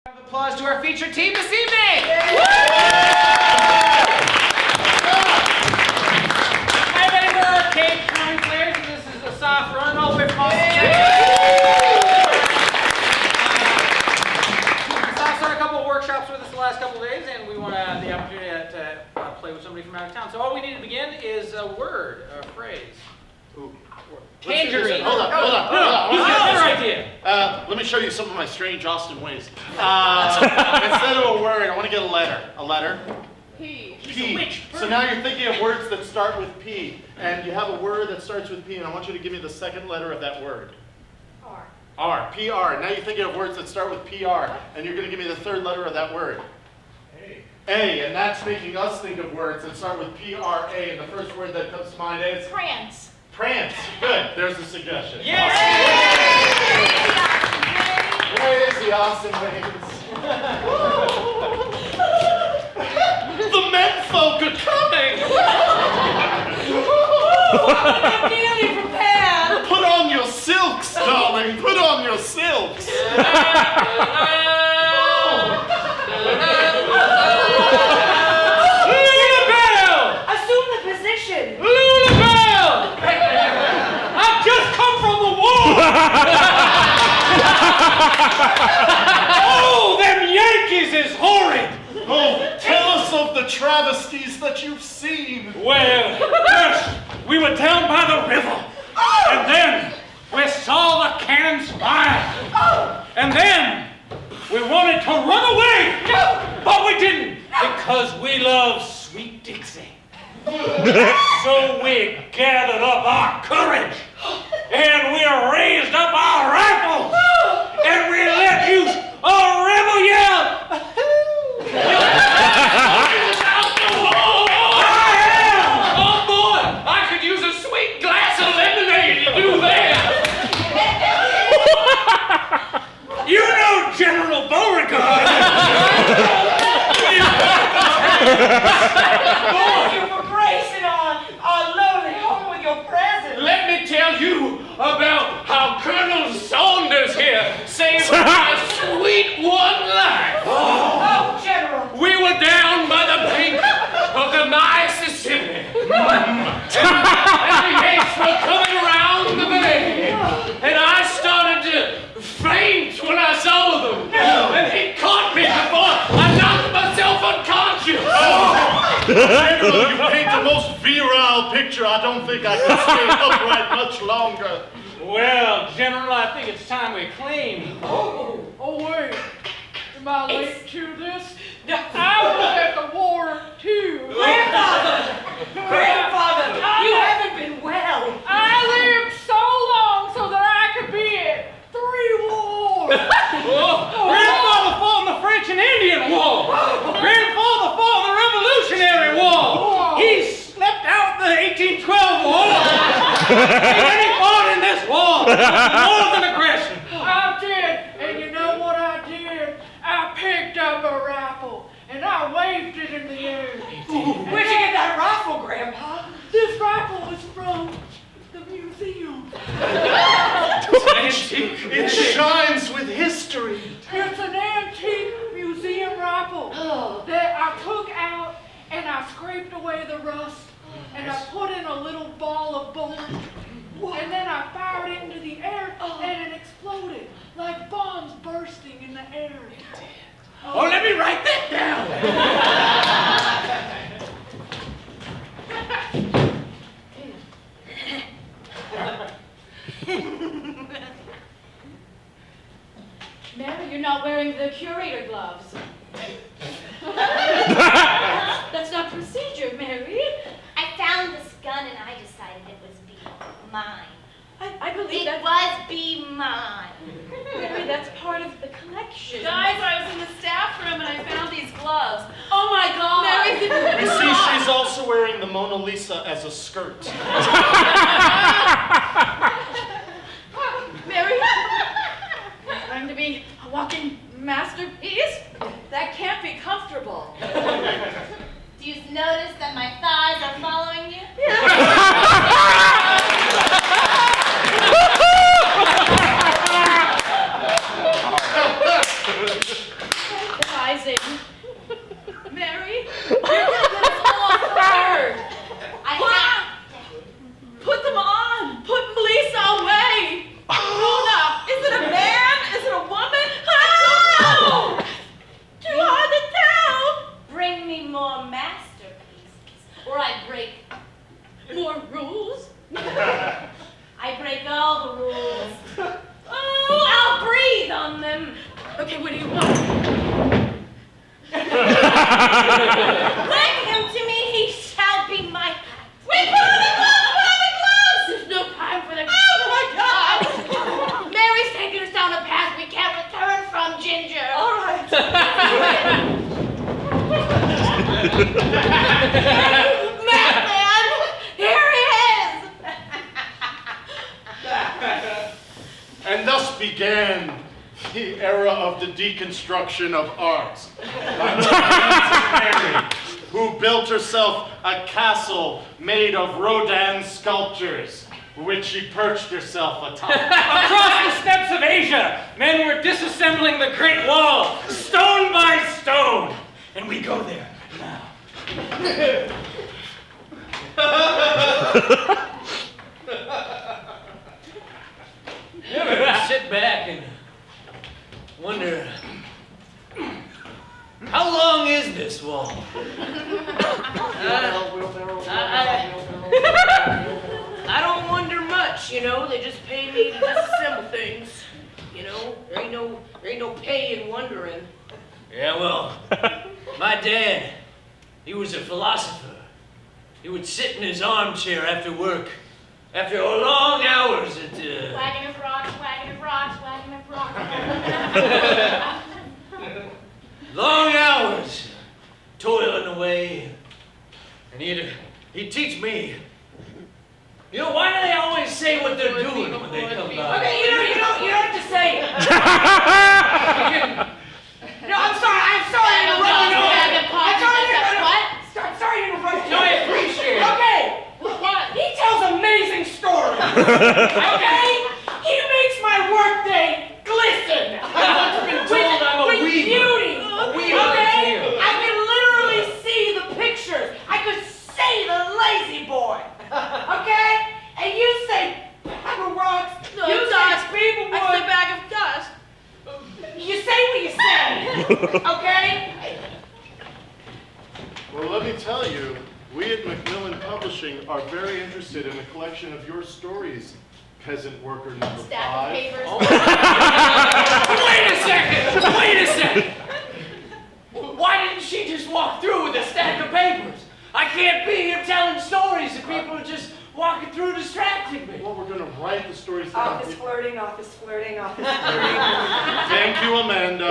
Round of applause to our featured team this evening! Hi, everybody, Kate Players, and this is Asaf Ronen, all the way from Austin. Asaf started a couple of workshops with us the last couple of days, and we want to have the opportunity to play with somebody from out of town. So all we need to begin is a word, a phrase. Ooh. Tangerine. Hold on. He's got a better idea. Let me show you some of my strange Austin ways. Instead of a word, I want to get a letter. A letter? P. P. So now you're thinking of words that start with P. And you have a word that starts with P, and I want you to give me the second letter of that word. R. R. P-R. Now you're thinking of words that start with P-R, and you're going to give me the third letter of that word. A. A. And that's making us think of words that start with P-R-A, and the first word that comes to mind is? Prance. Prance. Good. There's a suggestion. Yay! Crazy Austin ways. The men folk are coming! I'm nearly prepared. Put on your silks, darling. Put on your silks. Assume the position. I've just come from the war! Oh, them Yankees is horrid! Oh, tell us of the travesties that you've seen. Well, first, we were down by the river. And then we saw the cannons fire. And then we wanted to run away. But we didn't, because we love Sweet Dixie. So we gathered up our courage. And we raised up our rifles. And we let loose a rebel yell. Oh boy, I could use a sweet glass of lemonade to do that! You know General Beauregard. Thank you for gracing our lowly home with your presence. Let me tell you about how Colonel Saunders here saved my sweet one life. Oh, General. We were down by the bank of the Mississippi. And the Yanks were coming around the bay. And I started to faint when I saw them. And he caught me before I knocked myself unconscious. General, you paint the most virile picture. I don't think I can stay upright much longer. Well, General, I think it's time we claim. Oh wait, am I late to this? I was at the war too. Grandfather, you haven't been well. I lived so long so that I could be at 3 wars. Grandfather fought in the French and Indian War. Grandfather fought in the Revolutionary War. He slept out the 1812 War. And then he fought in this war. Northern aggression. I did, and you know what I did? I picked up a rifle and I waved it in the air. Where'd you get that rifle, Grandpa? This rifle was from the museum. It shines with history. It's an antique museum rifle that I took out and I scraped away the rust and I put in a little ball of bullets and then I fired it into the air and it exploded like bombs bursting in the air. Oh, let me write that down. Mary, you're not wearing the curator gloves. That's not procedure, Mary. I found this gun and I decided it was mine. I believe It was be mine. Mary, that's part of the collection. Guys, I was in the staff room and I found these gloves. Oh my God! We see she's also wearing the Mona Lisa as a skirt. Mary, it's going to be a walking masterpiece. That can't be comfortable. Do you notice that my thighs are following you? dancing. Mary, you're gonna get us all fired. Put them on. Put Lisa away. Luna, is it a man? Is it a woman? I don't know. Too hard to tell. Bring me more masterpieces, or I break. More rules? I break all the rules. Oh, I'll breathe on them. Okay, what do you want? Bring him to me, he shall be my. We put on the gloves! There's no time for the. Oh my God! Mary's taking us down a path we can't return from, Ginger. All right. Madman! Here he is! And thus began the era of the deconstruction of art. By Mary, who built herself a castle made of Rodin sculptures, which she perched herself atop. Across the steppes of Asia, men were disassembling the Great Wall, stone by stone. And we go there now. You ever sit back and wonder, how long is this wall? I don't wonder much, you know. They just pay me to disassemble things. You know, there ain't no pay in wondering. Yeah, well, my dad, he was a philosopher. He would sit in his armchair after work, after long hours at Wagging his rocks, wagging his rocks, wagging his rocks. long hours, toiling away, and he'd teach me. You know, why do they always say what they're doing when they come by? Okay, you don't have to say it. No, I'm sorry to interrupt you. I'm sorry to interrupt you. No, I appreciate it. Okay, he tells amazing stories. Okay, he makes my workday glisten. I've been told I'm a with weaver. beauty. A weaver Okay, here. I can literally see the pictures. I could say the lazy boy. Okay, and you say bag of rocks. No, You dust. say beaver I said wood. bag of dust. You say what you say. Okay. Well, let me tell you, we at Macmillan Publishing are very interested in a collection of your stories, peasant worker number Stack of 5. papers. Wait a second! Why didn't she just walk through with a stack of papers? I can't be here telling stories and people are just walking through distracting me. Well, we're going to write the stories down. Office flirting, office flirting, office flirting. Thank you, Amanda.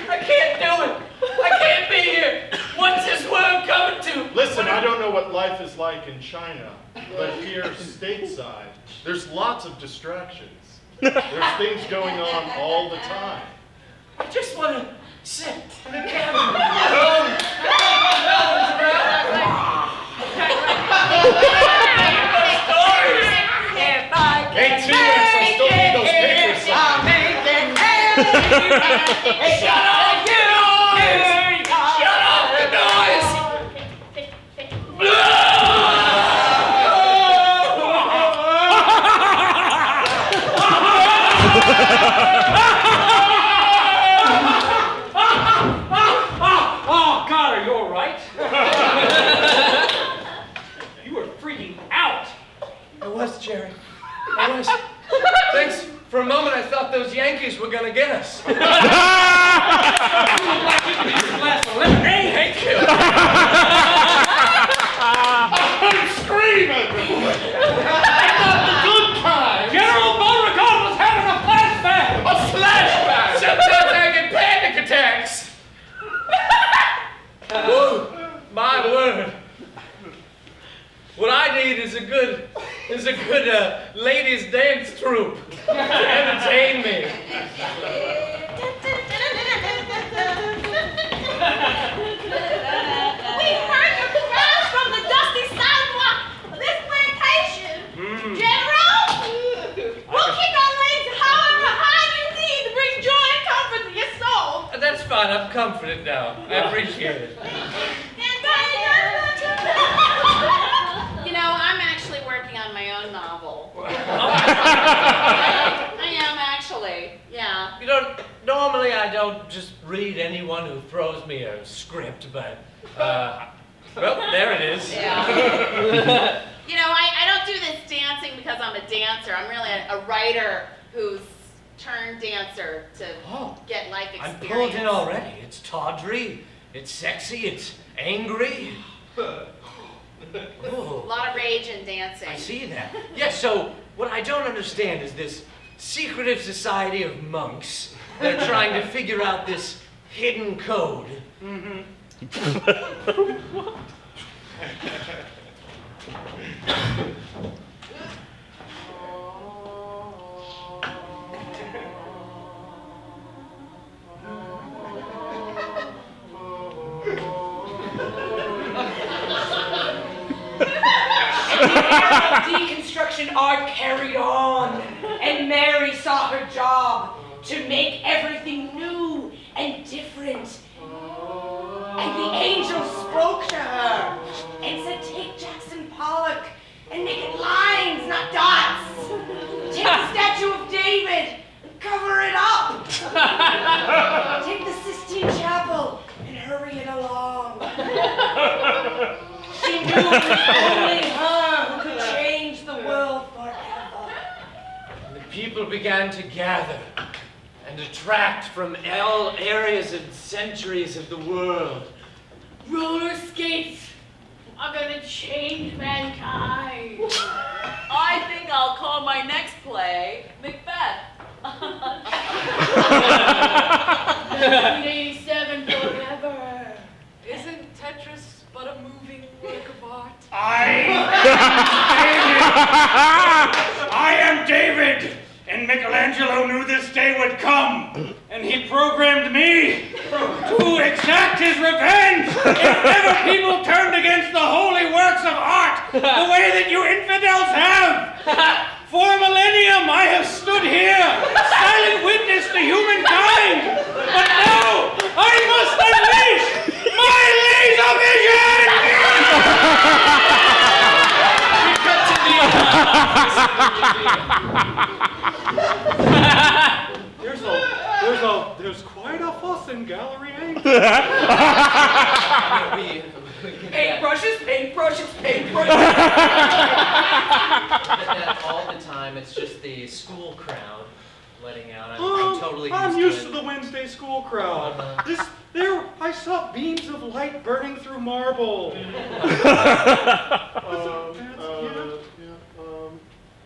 I can't do it. I can't be here. What's this world coming to? Listen, I don't know what life is like in China, but here stateside, there's lots of distractions. There's things going on all the time. I just want to sit in the cabin. Hey, T-Rex, I still need those papers signed. Shut up, you noise! Shut up, the noise! Oh, God, are you all right? You were freaking out. I was, Jerry. I was. Thanks. For a moment, I thought those Yankees were gonna get us. Glass of lemonade. Thank you. I'm screaming! Not the good kind! General Beauregard was having a flashback. A flashback. Sometimes I get panic attacks. Woo, my word. What I need is a good ladies dance troupe to entertain me. We heard fine. I'm comforted now. I appreciate it. You know, I'm actually working on my own novel. I am actually, yeah. You know, normally I don't just read anyone who throws me a script, but, well, there it is. Yeah. You know, I don't do this dancing because I'm a dancer. I'm really a writer who's turned dancer to get life I'm experience. pulled in already. It's tawdry, it's sexy, it's angry. A lot of rage in dancing. I see that. Yes, so what I don't understand is this secretive society of monks that are trying to figure out this hidden code. Mm-hmm. Deconstruction art carried on, and Mary saw her job to make everything new and different. And the angel spoke to her and said, take Jackson Pollock and make it lines, not dots. Take the statue of David and cover it up. Take the Sistine Chapel and hurry it along. She knew it was only her who could change the world forever. And the people began to gather and attract from all areas and centuries of the world. Roller skates are gonna change mankind. I think I'll call my next play Macbeth. 1987 forever. Isn't Tetris but a moving work of art? I am David, and Michelangelo knew this day would come, and he programmed me to exact his revenge if ever people turned against the holy works of art the way that you infidels have. For a millennium I have stood here, silent witness to humankind, but now I must unleash my laser vision! There's quite a fuss in Gallery 8. Paintbrushes, paintbrushes, paintbrushes. All the time, it's just the school crowd letting out. I'm totally I'm used used to to the Wednesday school crowd. I saw beams of light burning through marble.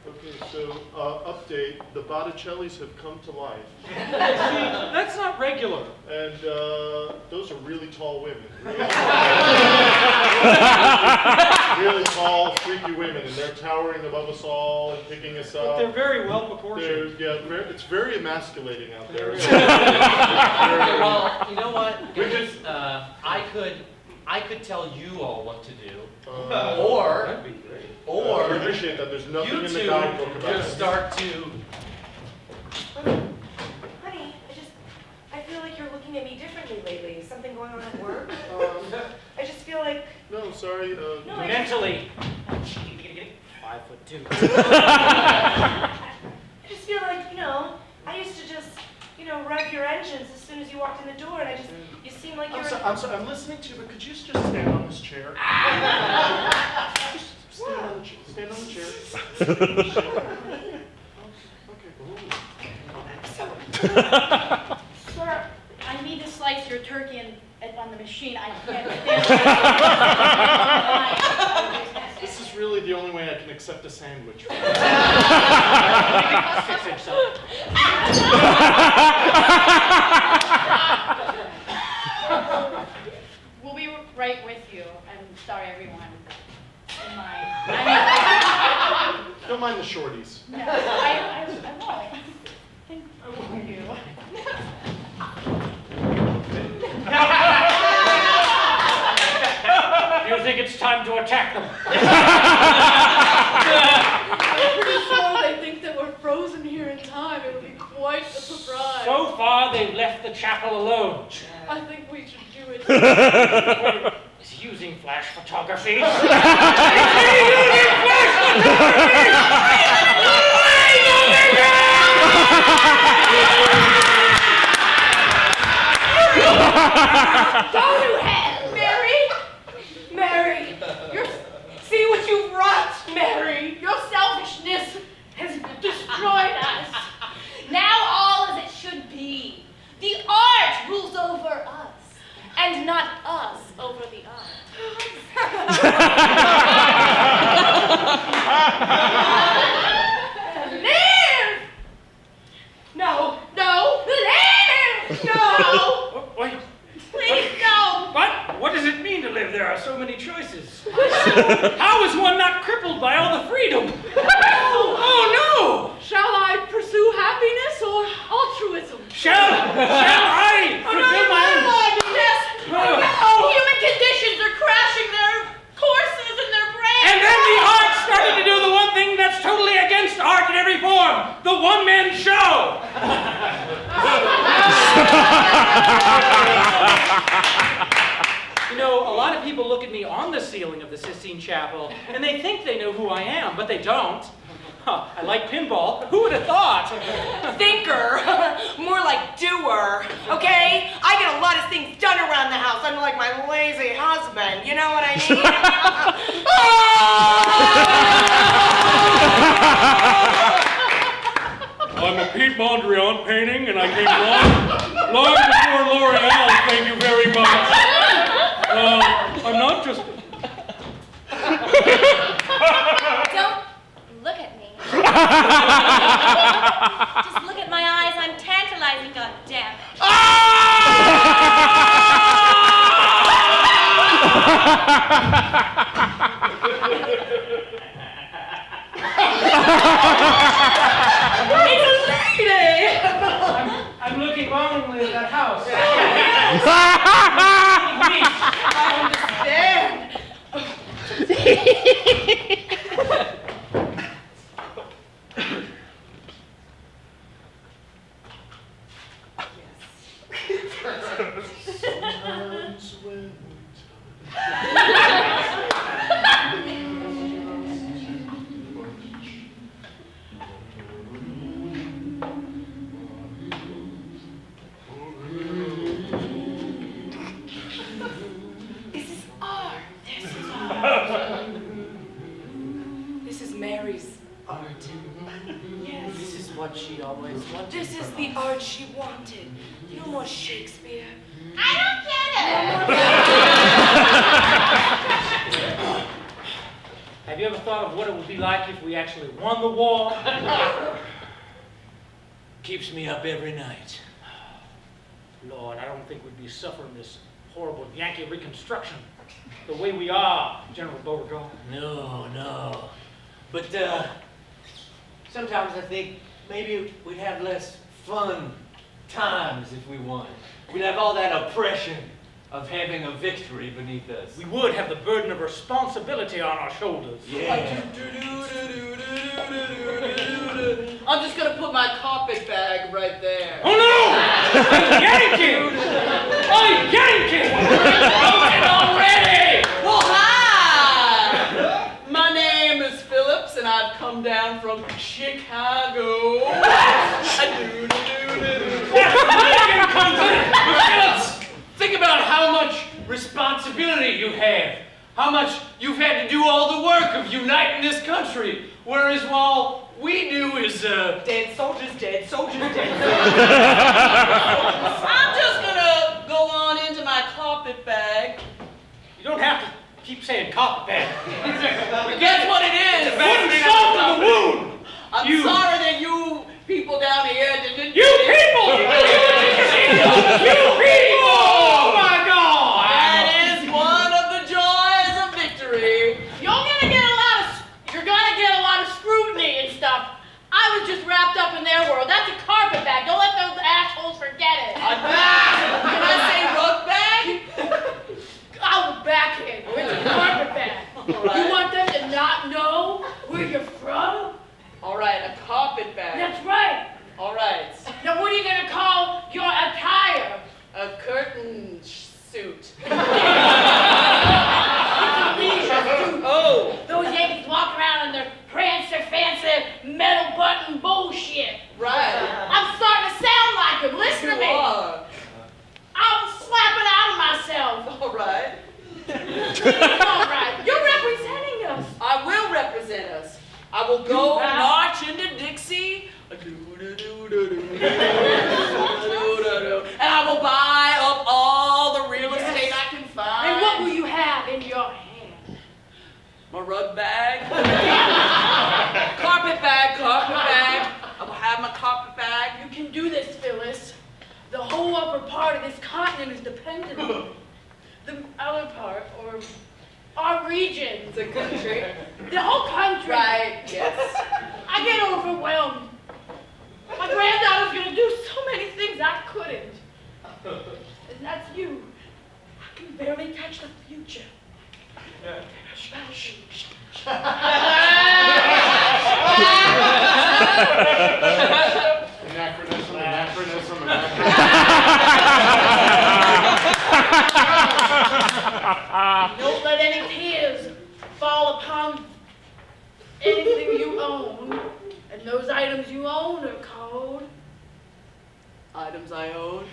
Okay, so update, the Botticellis have come to life. That's not regular. And those are really tall women. Really tall, freaky women, and they're towering above us all and picking us But up. they're very well proportioned. It's very emasculating out there. Well, you know what? I could tell you all what to do, That'd be great. I appreciate that. There's nothing you in the two guidebook about just it. start to. Honey, I feel like you're looking at me differently lately. Is something going on at work? I just feel like... No, sorry. Mentally. I5'2". just feel like, I used to just, rev your engines as soon as you walked in the door, and you seem like you're... I'm sorry, I'm listening to you, but could you just stand on this chair? Just stand on the chair. Okay. Sir, I need to slice your turkey on the machine. I can't stand This is really the only way I can accept a sandwich. We'll be right with you. I'm sorry, everyone. Don't mind the shorties. No, I won't. Thank you. You think it's time to attack them? I'm pretty sure they think that we're frozen here in time. It would be quite a surprise. So far, they've left the chapel alone. I think we should do it. Is he using flash photography? Go to hell, Mary! Mary, see what you've wrought, Mary! Your selfishness has destroyed us. Now all as it should be. The art rules over us, and not us over the art. Live! No, live! No! Wait, Please, no! what does it mean to live? There are so many choices. How is one not crippled by all the freedom? Oh no! Shall I pursue happiness or altruism? Shall I fulfill my own? Yes! Human conditions are crashing their courses in their brains! And then the art started to do the one thing that's totally against art in every form, the one-man show. You know, a lot of people look at me on the ceiling of the Sistine Chapel, and they think they know who I am, but they don't. I like pinball. Who would have thought? Thinker, more like doer, okay? I get a lot of things done around the house, unlike my lazy husband, you know what I mean? I'm a Pete Mondrian painting, and I came long before L'Oreal, thank you very much. I'm not just... Don't look at me. Just look at my eyes. I'm tantalizing, goddammit. It's a lady! I'm looking longingly at that house. I understand. This is art. This is Mary's art. Yes. This is what she always wanted. This is the art she wanted. No more Shakespeare. I don't get it. Have you ever thought of what it would be like if we actually won the war? Keeps me up every night. Lord, I don't think we'd be suffering this horrible Yankee Reconstruction the way we are, General Beauregard. No. But sometimes I think maybe we'd have less fun times if we won. We'd have all that oppression of having a victory beneath us. We would have the burden of responsibility on our shoulders. Yeah. I'm just gonna put my carpet bag right there. Oh no! A Yankee! A Yankee! Broken already! Well, hi! My name is Phillips, and I've come down from Chicago. Phillips, think about how much responsibility you have. How much you've had to do all the work of uniting this country. Whereas all we do is, Dead soldiers, dead soldiers, dead I'm just gonna go on into my carpet bag. You don't have to keep saying carpet bag. Guess what it is? Put salt in the wound! I'm You- sorry that you people down here didn't. You people! You people! Oh my God! That is one of the joys of victory. You're gonna get a lot of scrutiny and stuff. I was just wrapped up in their world. That's a carpet bag. Don't let those assholes forget it. Can I say rug bag? I'll backhand you. It's a carpet bag. You want them to not know where you're from? All right, a carpet bag. That's right. All right. Now what are you gonna call your attire? suit. Oh. Those Yankees walk around in their prancer, fancy, metal button bullshit. Right. I'm starting to sound like them. Listen to me. are. I'm slapping out of myself. All right. All right. You're representing us. I will represent us. I will go march into Dixie. And I will buy up all the real estate I can find. And what will you have in your hand? My rug bag. Carpet bag. I will have my carpet bag. You can do this, Phyllis. The whole upper part of this continent is dependent on the other part, or our region. The country. The whole country. Right, yes. I get overwhelmed. My granddaughter's gonna do so many things I couldn't. And that's you. I can barely touch the future. Anachronism. Don't let any tears fall upon anything you own. And those items you own are called Items I own.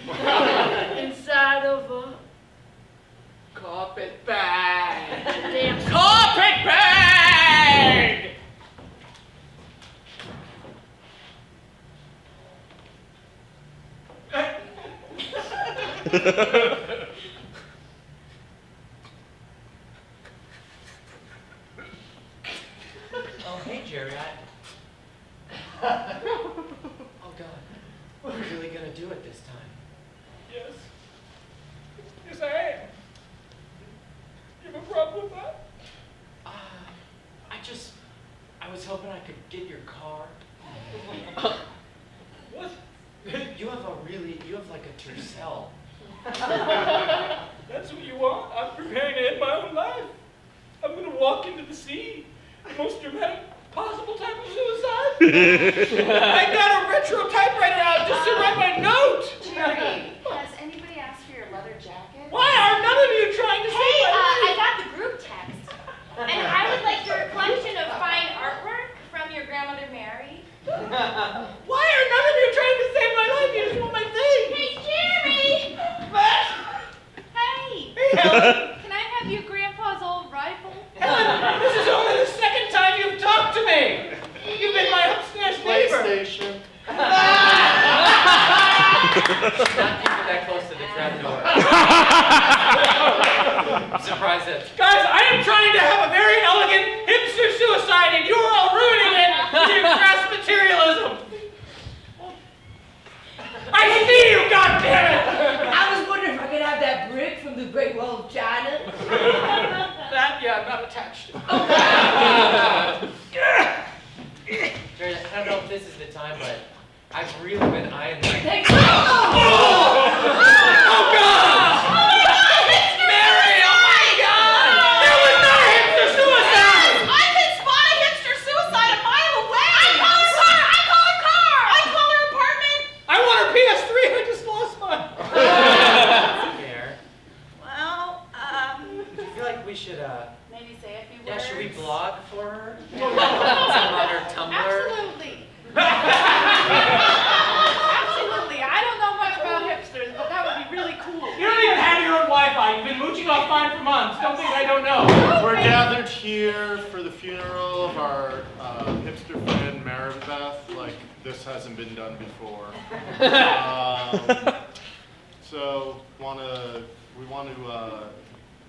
inside of a Carpet bag. damn Carpet bag! Oh, hey, Jerry, Oh, God. We're really gonna do it this time. Yes. Yes, I am. You have a problem with that? I was hoping I could get your car. What? You have like a Tercel. That's what you want? I'm preparing to end my own life. I'm gonna walk into the sea. The most dramatic possible type of suicide. I got a retro typewriter out just to write my note. Jerry, has anybody asked for your leather jacket? Why are none of you trying to Hey, save my life? I got the group text. And I would like your collection of fine artwork from your grandmother Mary. Why are none of you trying to save my life? You just want my thing. Hey, Jerry! Hey! Hey, Helen. Can I have your grandpa's old rifle? Helen, this is only the second time you've talked to me. You've been my upstairs neighbor. PlayStation. Not keep it that close to the trap door. I'm surprised that. Guys, I am trying to have a very elegant hipster suicide, and you're all ruining it with your crass materialism. I see you, goddammit! I was wondering if I could have that brick from the Great Wall of China. That, yeah, I'm not attached. Jerry, I don't know if this is the time, but I've really been eyeing like. Oh, God! Mary, oh my God! There was no hipster suicide! I can spot a hipster suicide a mile away! I call her car! I call her apartment! I want her PS3, I just lost mine. Fair. Well, I feel like we should, maybe say a few yeah, words. should we blog for her? Some on her Tumblr? Absolutely. Absolutely. I don't know much about hipsters, but that would be really cool. You don't even have your own Wi-Fi. You've been mooching off mine for months. Don't think I don't know. We're gathered here for the funeral of our hipster friend Maribeth. Like, this hasn't been done before. So, we want to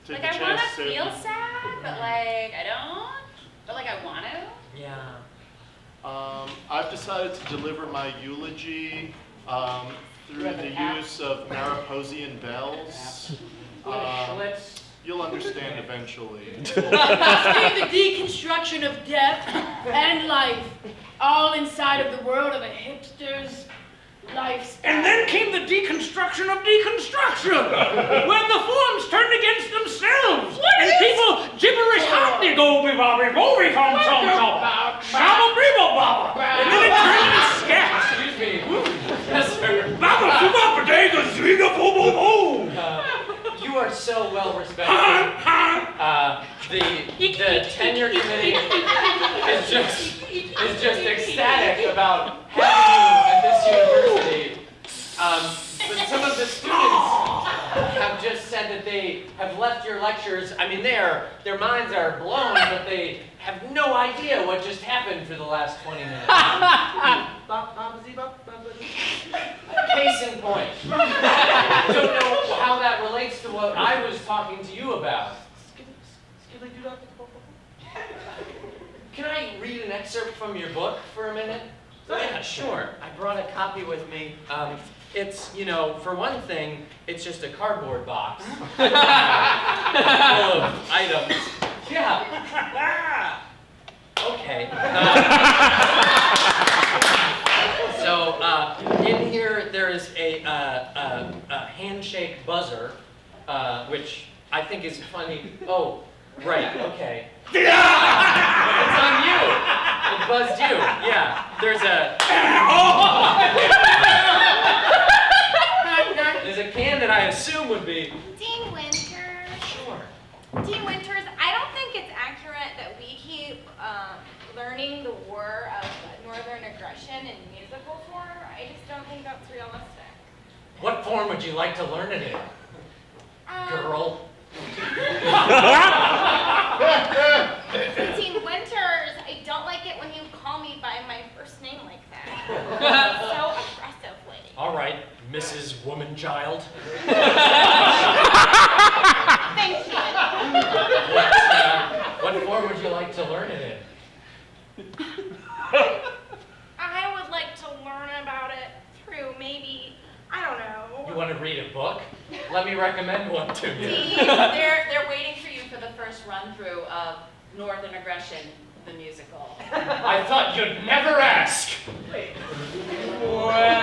take Like, a I want chance to feel sad, but like, I don't. But like, I want to. Yeah. I've decided to deliver my eulogy through the use of Mariposian bells. You'll understand eventually. Came the deconstruction of death and life, all inside of the world of a hipster's lifestyle. And then came the deconstruction of deconstruction, when the forms turned against themselves, and people gibberish hotly go bobby bobby from tom tom, baba brebo baba, and then it turned into scat. Excuse me. Yes, sir. Baba suba bodega ziga bo bo bo. You You are so well respected. The tenure committee is just ecstatic about having you at this university. But some of the students have just said that they have left your lectures. I mean, their minds are blown, but they have no idea what just happened for the last 20 minutes. Case in point. I don't know how that relates to what I was talking to you about. Can I read an excerpt from your book for a minute? Yeah, sure. I brought a copy with me. It's, for one thing, it's just a cardboard box full of items. Yeah. Okay. So in here there is a handshake buzzer, which I think is funny. Oh, right. Okay. It's on you. It buzzed you. Yeah. There's a can that I assume would be. Dean Winters. Sure. Dean Winters, I don't think it's accurate that we keep learning the war of Northern aggression in musical form. I just don't think that's realistic. What form would you like to learn it in? Girl. Dean Winters, I don't like it when you call me by my first name like that. So aggressively. All right, Mrs. Woman-Child. Thank you. What form would you like to learn it in? I would like to learn about it through maybe, I don't know. You want to read a book? Let me recommend one to you. Dean, they're waiting for you for the first run-through of Northern Aggression, the musical. I thought you'd never ask. Well,